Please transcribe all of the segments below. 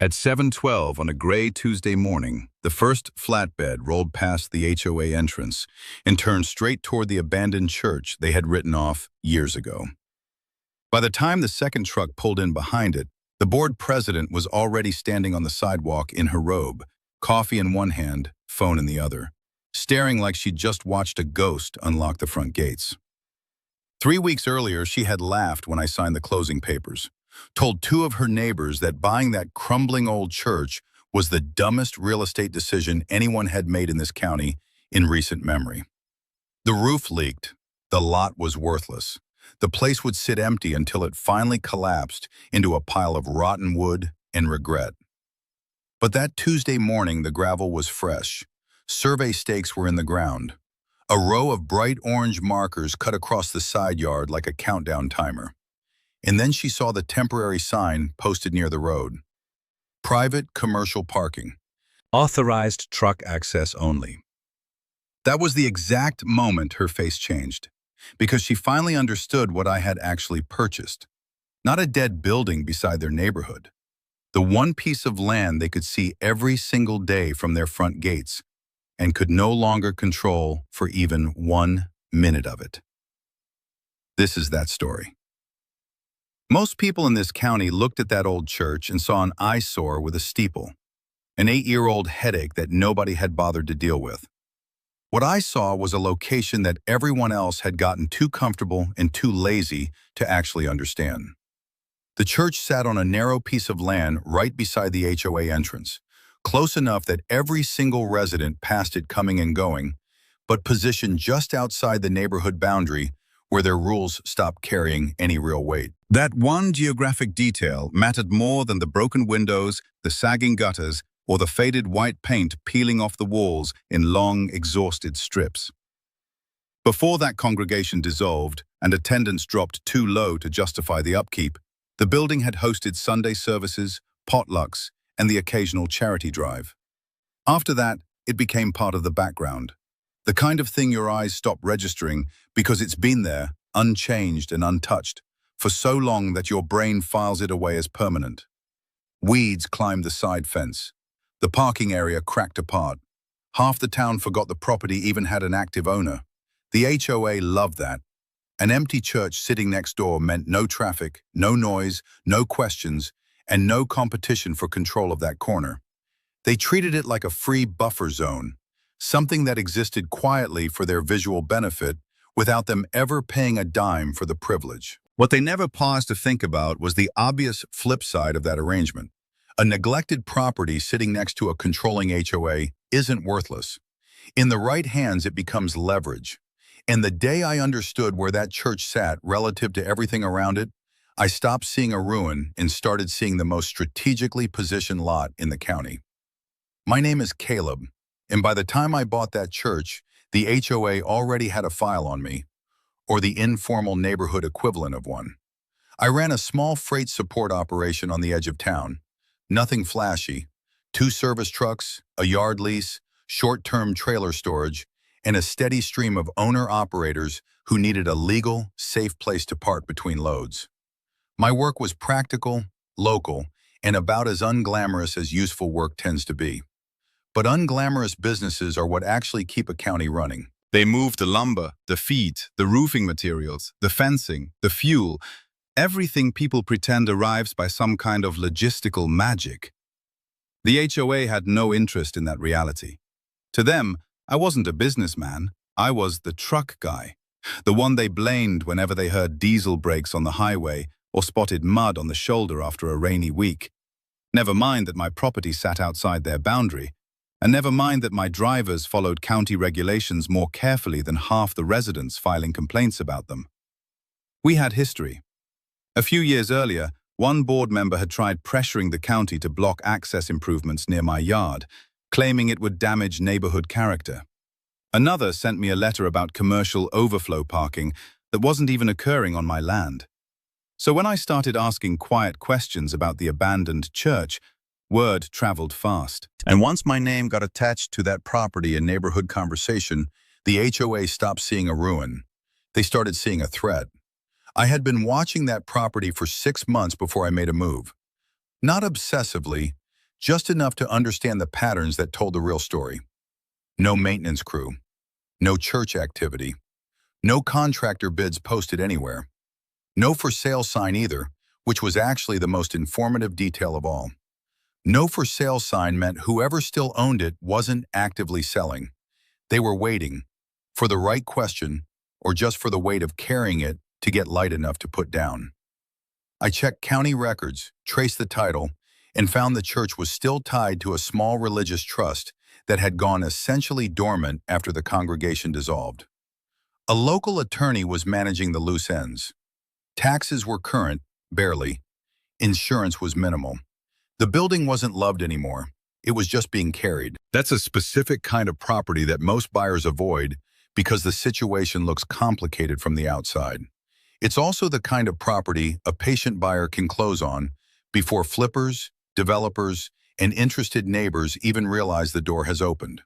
At 7:12 on a gray Tuesday morning, the first flatbed rolled past the HOA entrance and turned straight toward the abandoned church they had written off years ago. By the time the second truck pulled in behind it, the board president was already standing on the sidewalk in her robe, coffee in one hand, phone in the other, staring like she'd just watched a ghost unlock the front gates. 3 weeks earlier, she had laughed when I signed the closing papers, told two of her neighbors that buying that crumbling old church was the dumbest real estate decision anyone had made in this county in recent memory. The roof leaked. The lot was worthless. The place would sit empty until it finally collapsed into a pile of rotten wood and regret. But that Tuesday morning, the gravel was fresh. Survey stakes were in the ground. A row of bright orange markers cut across the side yard like a countdown timer. And then she saw the temporary sign posted near the road. Private commercial parking. Authorized truck access only. That was the exact moment her face changed, because she finally understood what I had actually purchased. Not a dead building beside their neighborhood. The one piece of land they could see every single day from their front gates and could no longer control for even 1 minute of it. This is that story. Most people in this county looked at that old church and saw an eyesore with a steeple, an 8-year-old headache that nobody had bothered to deal with. What I saw was a location that everyone else had gotten too comfortable and too lazy to actually understand. The church sat on a narrow piece of land right beside the HOA entrance, close enough that every single resident passed it coming and going, but positioned just outside the neighborhood boundary where their rules stopped carrying any real weight. That one geographic detail mattered more than the broken windows, the sagging gutters, or the faded white paint peeling off the walls in long, exhausted strips. Before that congregation dissolved and attendance dropped too low to justify the upkeep, the building had hosted Sunday services, potlucks, and the occasional charity drive. After that, it became part of the background, the kind of thing your eyes stop registering because it's been there, unchanged and untouched, for so long that your brain files it away as permanent. Weeds climbed the side fence. The parking area cracked apart. Half the town forgot the property even had an active owner. The HOA loved that. An empty church sitting next door meant no traffic, no noise, no questions, and no competition for control of that corner. They treated it like a free buffer zone, something that existed quietly for their visual benefit without them ever paying a dime for the privilege. What they never paused to think about was the obvious flip side of that arrangement. A neglected property sitting next to a controlling HOA isn't worthless. In the right hands, it becomes leverage. And the day I understood where that church sat relative to everything around it, I stopped seeing a ruin and started seeing the most strategically positioned lot in the county. My name is Caleb, and by the time I bought that church, the HOA already had a file on me, or the informal neighborhood equivalent of one. I ran a small freight support operation on the edge of town. Nothing flashy. 2 service trucks, a yard lease, short-term trailer storage, and a steady stream of owner-operators who needed a legal, safe place to park between loads. My work was practical, local, and about as unglamorous as useful work tends to be. But unglamorous businesses are what actually keep a county running. They move the lumber, the feed, the roofing materials, the fencing, the fuel, everything people pretend arrives by some kind of logistical magic. The HOA had no interest in that reality. To them, I wasn't a businessman, I was the truck guy, the one they blamed whenever they heard diesel brakes on the highway or spotted mud on the shoulder after a rainy week. Never mind that my property sat outside their boundary, and never mind that my drivers followed county regulations more carefully than half the residents filing complaints about them. We had history. A few years earlier, one board member had tried pressuring the county to block access improvements near my yard, claiming it would damage neighborhood character. Another sent me a letter about commercial overflow parking that wasn't even occurring on my land. So when I started asking quiet questions about the abandoned church, word traveled fast. And once my name got attached to that property in neighborhood conversation, the HOA stopped seeing a ruin. They started seeing a threat. I had been watching that property for 6 months before I made a move. Not obsessively, just enough to understand the patterns that told the real story. No maintenance crew, no church activity, no contractor bids posted anywhere, no for sale sign either, which was actually the most informative detail of all. No for sale sign meant whoever still owned it wasn't actively selling. They were waiting for the right question or just for the weight of carrying it to get light enough to put down. I checked county records, traced the title, and found the church was still tied to a small religious trust that had gone essentially dormant after the congregation dissolved. A local attorney was managing the loose ends. Taxes were current, barely. Insurance was minimal. The building wasn't loved anymore. It was just being carried. That's a specific kind of property that most buyers avoid because the situation looks complicated from the outside. It's also the kind of property a patient buyer can close on before flippers, developers, and interested neighbors even realize the door has opened.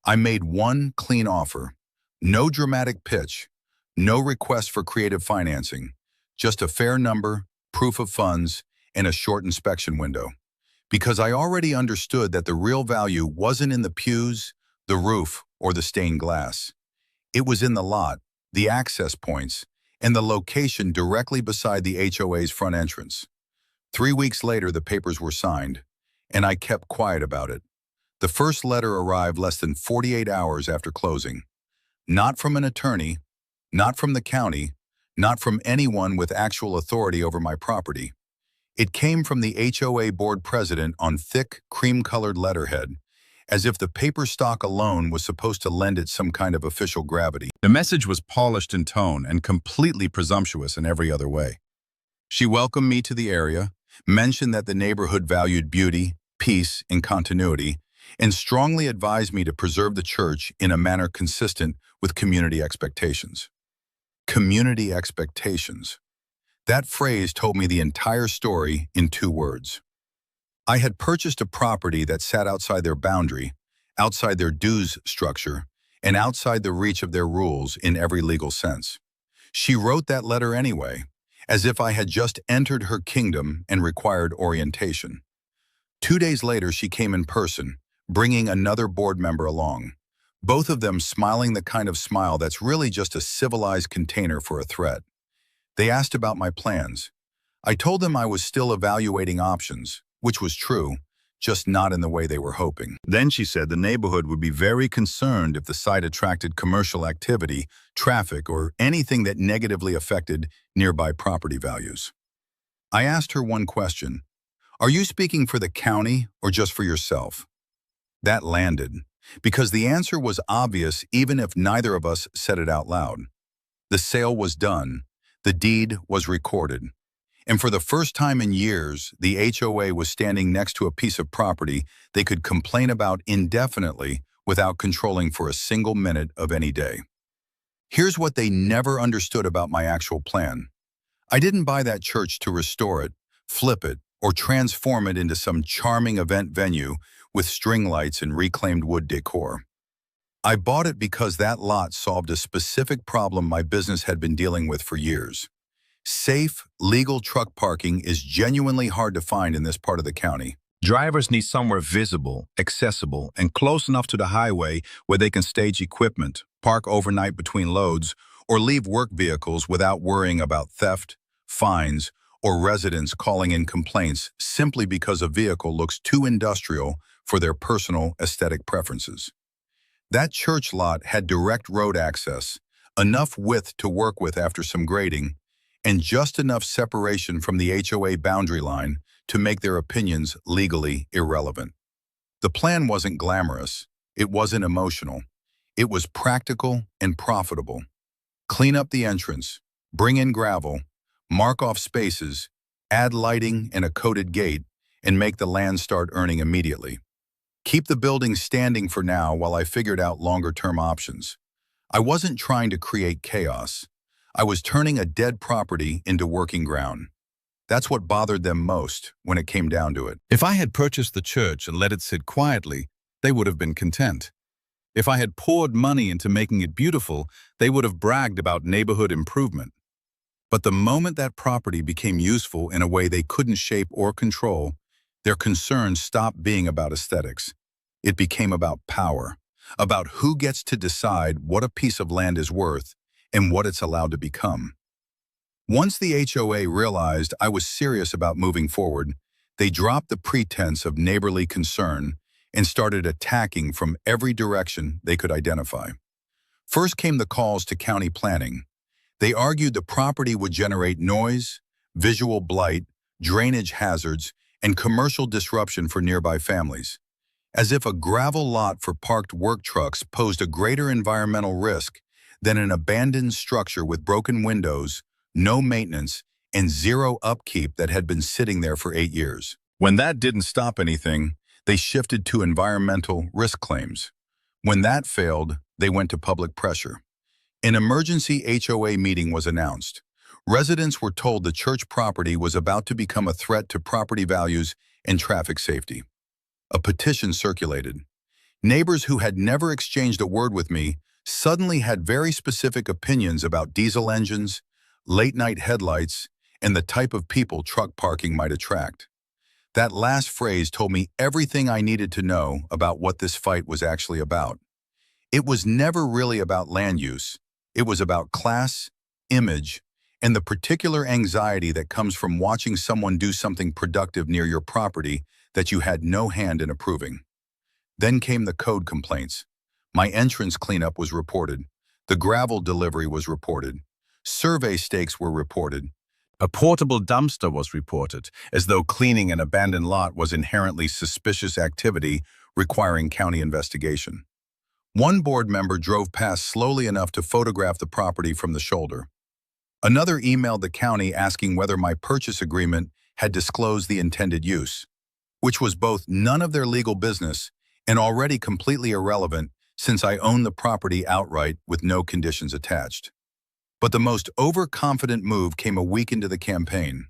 I made one clean offer. No dramatic pitch, no request for creative financing, just a fair number, proof of funds, and a short inspection window. Because I already understood that the real value wasn't in the pews, the roof, or the stained glass. It was in the lot, the access points, and the location directly beside the HOA's front entrance. 3 weeks later, the papers were signed, and I kept quiet about it. The first letter arrived less than 48 hours after closing. Not from an attorney, not from the county, not from anyone with actual authority over my property. It came from the HOA board president on thick, cream-colored letterhead, as if the paper stock alone was supposed to lend it some kind of official gravity. The message was polished in tone and completely presumptuous in every other way. She welcomed me to the area, mentioned that the neighborhood valued beauty, peace, and continuity, and strongly advised me to preserve the church in a manner consistent with community expectations. Community expectations. That phrase told me the entire story in 2 words. I had purchased a property that sat outside their boundary, outside their dues structure, and outside the reach of their rules in every legal sense. She wrote that letter anyway, as if I had just entered her kingdom and required orientation. 2 days later, she came in person, bringing another board member along, both of them smiling the kind of smile that's really just a civilized container for a threat. They asked about my plans. I told them I was still evaluating options, which was true, just not in the way they were hoping. Then she said the neighborhood would be very concerned if the site attracted commercial activity, traffic, or anything that negatively affected nearby property values. I asked her one question. Are you speaking for the county or just for yourself? That landed, because the answer was obvious even if neither of us said it out loud. The sale was done. The deed was recorded. And for the first time in years, the HOA was standing next to a piece of property they could complain about indefinitely without controlling for a single minute of any day. Here's what they never understood about my actual plan. I didn't buy that church to restore it, flip it, or transform it into some charming event venue with string lights and reclaimed wood decor. I bought it because that lot solved a specific problem my business had been dealing with for years. Safe, legal truck parking is genuinely hard to find in this part of the county. Drivers need somewhere visible, accessible, and close enough to the highway where they can stage equipment, park overnight between loads, or leave work vehicles without worrying about theft, fines, or residents calling in complaints simply because a vehicle looks too industrial for their personal aesthetic preferences. That church lot had direct road access, enough width to work with after some grading, and just enough separation from the HOA boundary line to make their opinions legally irrelevant. The plan wasn't glamorous, it wasn't emotional, it was practical and profitable. Clean up the entrance, bring in gravel, mark off spaces, add lighting and a coated gate, and make the land start earning immediately. Keep the building standing for now while I figured out longer-term options. I wasn't trying to create chaos. I was turning a dead property into working ground. That's what bothered them most when it came down to it. If I had purchased the church and let it sit quietly, they would have been content. If I had poured money into making it beautiful, they would have bragged about neighborhood improvement. But the moment that property became useful in a way they couldn't shape or control, Their concerns stopped being about aesthetics. It became about power, about who gets to decide what a piece of land is worth and what it's allowed to become. Once the HOA realized I was serious about moving forward, they dropped the pretense of neighborly concern and started attacking from every direction they could identify. First came the calls to county planning. They argued the property would generate noise, visual blight, drainage hazards, and commercial disruption for nearby families, as if a gravel lot for parked work trucks posed a greater environmental risk than an abandoned structure with broken windows, no maintenance, and zero upkeep that had been sitting there for 8 years. When that didn't stop anything, they shifted to environmental risk claims. When that failed, they went to public pressure. An emergency HOA meeting was announced. Residents were told the church property was about to become a threat to property values and traffic safety. A petition circulated. Neighbors who had never exchanged a word with me suddenly had very specific opinions about diesel engines, late-night headlights, and the type of people truck parking might attract. That last phrase told me everything I needed to know about what this fight was actually about. It was never really about land use. It was about class, image, and the particular anxiety that comes from watching someone do something productive near your property that you had no hand in approving. Then came the code complaints. My entrance cleanup was reported. The gravel delivery was reported. Survey stakes were reported. A portable dumpster was reported, as though cleaning an abandoned lot was inherently suspicious activity requiring county investigation. One board member drove past slowly enough to photograph the property from the shoulder. Another emailed the county asking whether my purchase agreement had disclosed the intended use, which was both none of their legal business and already completely irrelevant since I owned the property outright with no conditions attached. But the most overconfident move came a week into the campaign.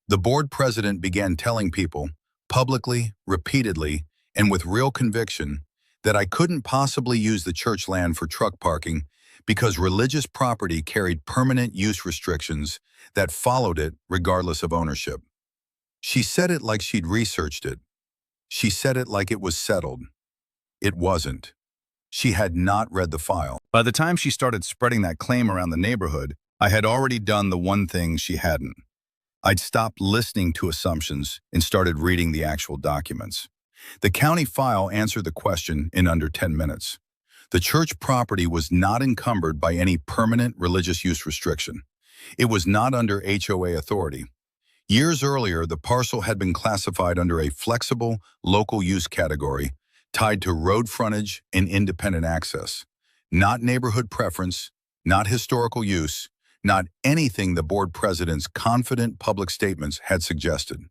The board president began telling people, publicly, repeatedly, and with real conviction, that I couldn't possibly use the church land for truck parking because religious property carried permanent use restrictions that followed it regardless of ownership. She said it like she'd researched it. She said it like it was settled. It wasn't. She had not read the file. By the time she started spreading that claim around the neighborhood, I had already done the one thing she hadn't. I'd stopped listening to assumptions and started reading the actual documents. The county file answered the question in under 10 minutes. The church property was not encumbered by any permanent religious use restriction. It was not under HOA authority. Years earlier, the parcel had been classified under a flexible local use category tied to road frontage and independent access. Not neighborhood preference, not historical use, not anything the board president's confident public statements had suggested.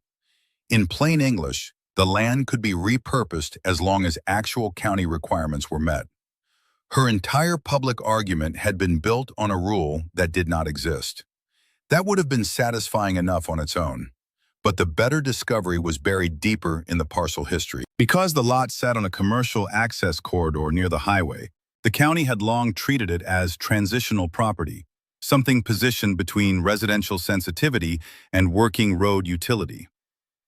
In plain English, the land could be repurposed as long as actual county requirements were met. Her entire public argument had been built on a rule that did not exist. That would have been satisfying enough on its own, but the better discovery was buried deeper in the parcel history. Because the lot sat on a commercial access corridor near the highway, the county had long treated it as transitional property, something positioned between residential sensitivity and working road utility.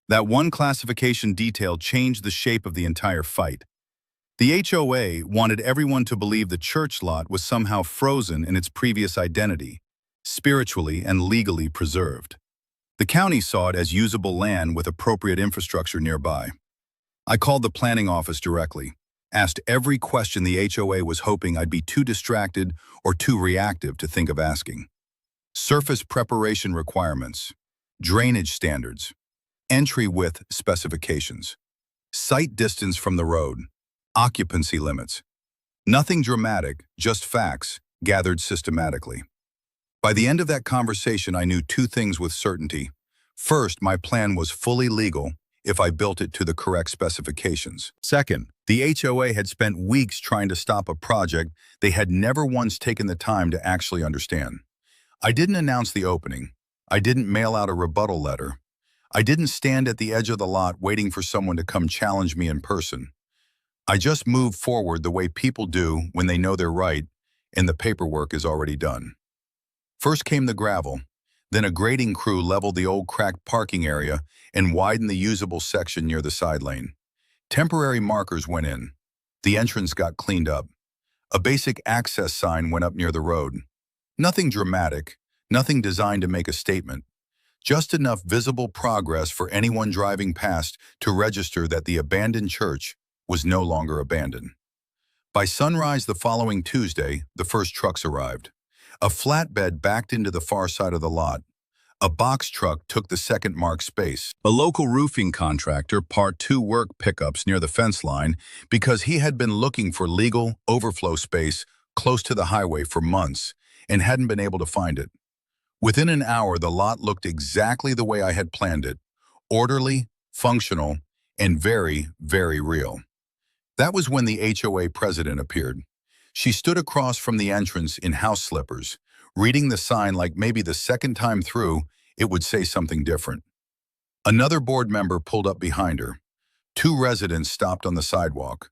That one classification detail changed the shape of the entire fight. The HOA wanted everyone to believe the church lot was somehow frozen in its previous identity, spiritually and legally preserved. The county saw it as usable land with appropriate infrastructure nearby. I called the planning office directly, asked every question the HOA was hoping I'd be too distracted or too reactive to think of asking. Surface preparation requirements, drainage standards, entry width specifications, site distance from the road, occupancy limits. Nothing dramatic, just facts, gathered systematically. By the end of that conversation, I knew two things with certainty. First, my plan was fully legal if I built it to the correct specifications. Second, the HOA had spent weeks trying to stop a project they had never once taken the time to actually understand. I didn't announce the opening. I didn't mail out a rebuttal letter. I didn't stand at the edge of the lot waiting for someone to come challenge me in person. I just moved forward the way people do when they know they're right and the paperwork is already done. First came the gravel. Then a grading crew leveled the old cracked parking area and widened the usable section near the side lane. Temporary markers went in. The entrance got cleaned up. A basic access sign went up near the road. Nothing dramatic, nothing designed to make a statement. Just enough visible progress for anyone driving past to register that the abandoned church was no longer abandoned. By sunrise the following Tuesday, the first trucks arrived. A flatbed backed into the far side of the lot. A box truck took the second marked space. A local roofing contractor parked 2 work pickups near the fence line because he had been looking for legal overflow space close to the highway for months and hadn't been able to find it. Within an hour, the lot looked exactly the way I had planned it: orderly, functional, and very, very real. That was when the HOA president appeared. She stood across from the entrance in house slippers, reading the sign like maybe the second time through it would say something different. Another board member pulled up behind her. 2 residents stopped on the sidewalk.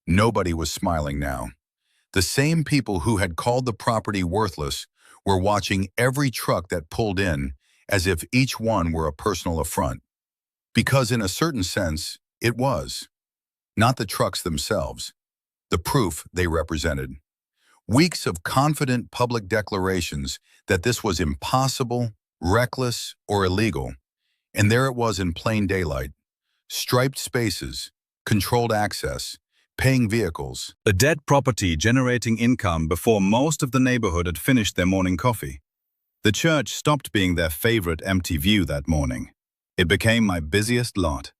Nobody was smiling now. The same people who had called the property worthless were watching every truck that pulled in as if each one were a personal affront. Because in a certain sense, it was. Not the trucks themselves, the proof they represented. Weeks of confident public declarations that this was impossible, reckless, or illegal. And there it was in plain daylight. Striped spaces, controlled access, paying vehicles. A dead property generating income before most of the neighborhood had finished their morning coffee. The church stopped being their favorite empty view that morning. It became my busiest lot.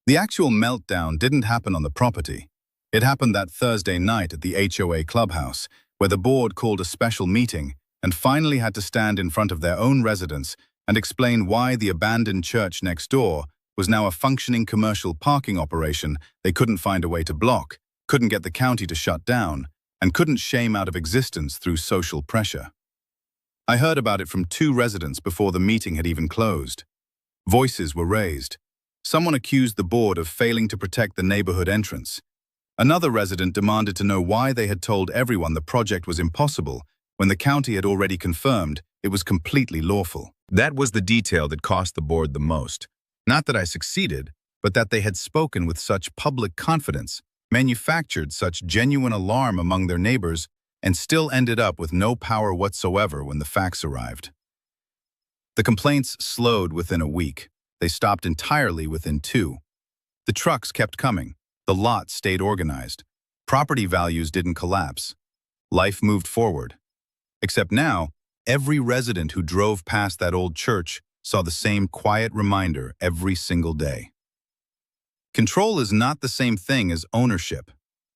The actual meltdown didn't happen on the property. It happened that Thursday night at the HOA clubhouse, where the board called a special meeting and finally had to stand in front of their own residents and explain why the abandoned church next door was now a functioning commercial parking operation they couldn't find a way to block, couldn't get the county to shut down, and couldn't shame out of existence through social pressure. I heard about it from 2 residents before the meeting had even closed. Voices were raised. Someone accused the board of failing to protect the neighborhood entrance. Another resident demanded to know why they had told everyone the project was impossible when the county had already confirmed it was completely lawful. That was the detail that cost the board the most. Not that I succeeded, but that they had spoken with such public confidence, manufactured such genuine alarm among their neighbors, and still ended up with no power whatsoever when the facts arrived. The complaints slowed within a week. They stopped entirely within 2. The trucks kept coming. The lot stayed organized. Property values didn't collapse. Life moved forward. Except now, every resident who drove past that old church saw the same quiet reminder every single day. Control is not the same thing as ownership.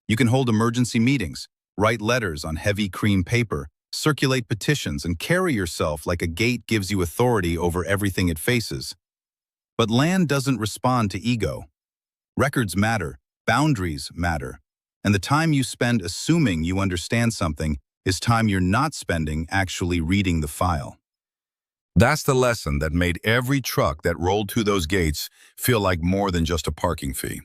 You can hold emergency meetings, write letters on heavy cream paper, circulate petitions, and carry yourself like a gate gives you authority over everything it faces. But land doesn't respond to ego. Records matter, boundaries matter, and the time you spend assuming you understand something is time you're not spending actually reading the file. That's the lesson that made every truck that rolled through those gates feel like more than just a parking fee.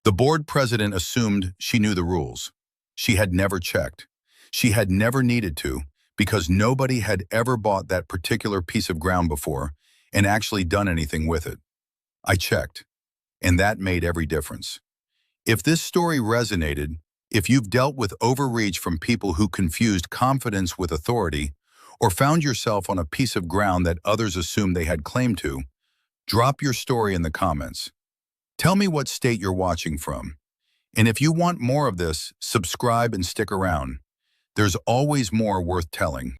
The board president assumed she knew the rules. She had never checked. She had never needed to, because nobody had ever bought that particular piece of ground before and actually done anything with it. I checked, and that made every difference. If this story resonated, if you've dealt with overreach from people who confused confidence with authority, or found yourself on a piece of ground that others assumed they had claim to, drop your story in the comments. Tell me what state you're watching from. And if you want more of this, subscribe and stick around. There's always more worth telling.